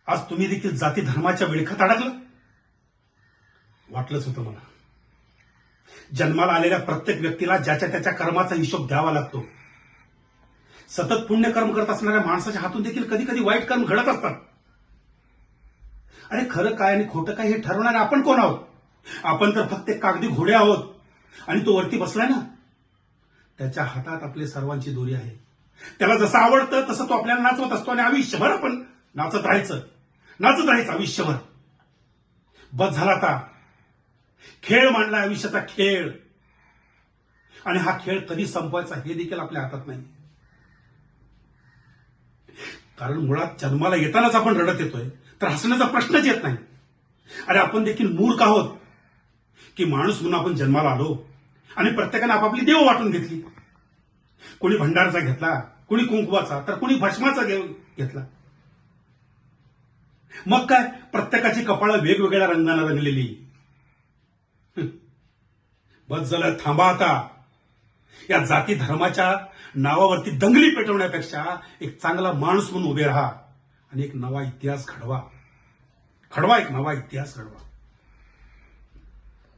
आज तुम्ही देखील जाती धर्माच्या विळख्यात अडकला. वाटलंच होतं मला. जन्माला आलेल्या प्रत्येक व्यक्तीला ज्याच्या त्याच्या कर्माचा हिशोब द्यावा लागतो. सतत पुण्यकर्म करत असणाऱ्या माणसाच्या हातून देखील कधी कधी वाईट कर्म घडत असतात. अरे खरं काय आणि खोटं काय हे ठरवणारे आपण कोण आहोत? आपण तर फक्त एक कागदी घोडे आहोत. आणि तो वरती बसलाय ना, त्याच्या हातात आपले सर्वांची दोरी आहे. त्याला जसं आवडतं तसं तो आपल्याला नाचवत असतो आणि आयुष्यभर आपण नाचत राहायचं आयुष्यभर. बस झाला आता. खेळ मांडला आयुष्याचा खेळ. आणि हा खेळ कधी संपवायचा हे देखील आपल्या हातात नाही. कारण मुळात जन्माला येतानाच आपण रडत येतोय तर हसण्याचा प्रश्नच येत नाही. अरे आपण देखील मूर्ख आहोत की माणूस म्हणून आपण जन्माला आलो आणि प्रत्येकाने आपापली देव वाटून घेतली. कोणी भंडारचा घेतला, कोणी कुंकवाचा, तर कोणी भस्माचा घेतला. मग काय प्रत्येकाची कपाळं वेगवेगळ्या रंगाने रंगलेली. बस झालं, थांबा आता. या जाती धर्माच्या नावावरती दंगली पेटवण्यापेक्षा एक चांगला माणूस म्हणून उभे राहा आणि एक नवा इतिहास घडवा. एक नवा इतिहास घडवा.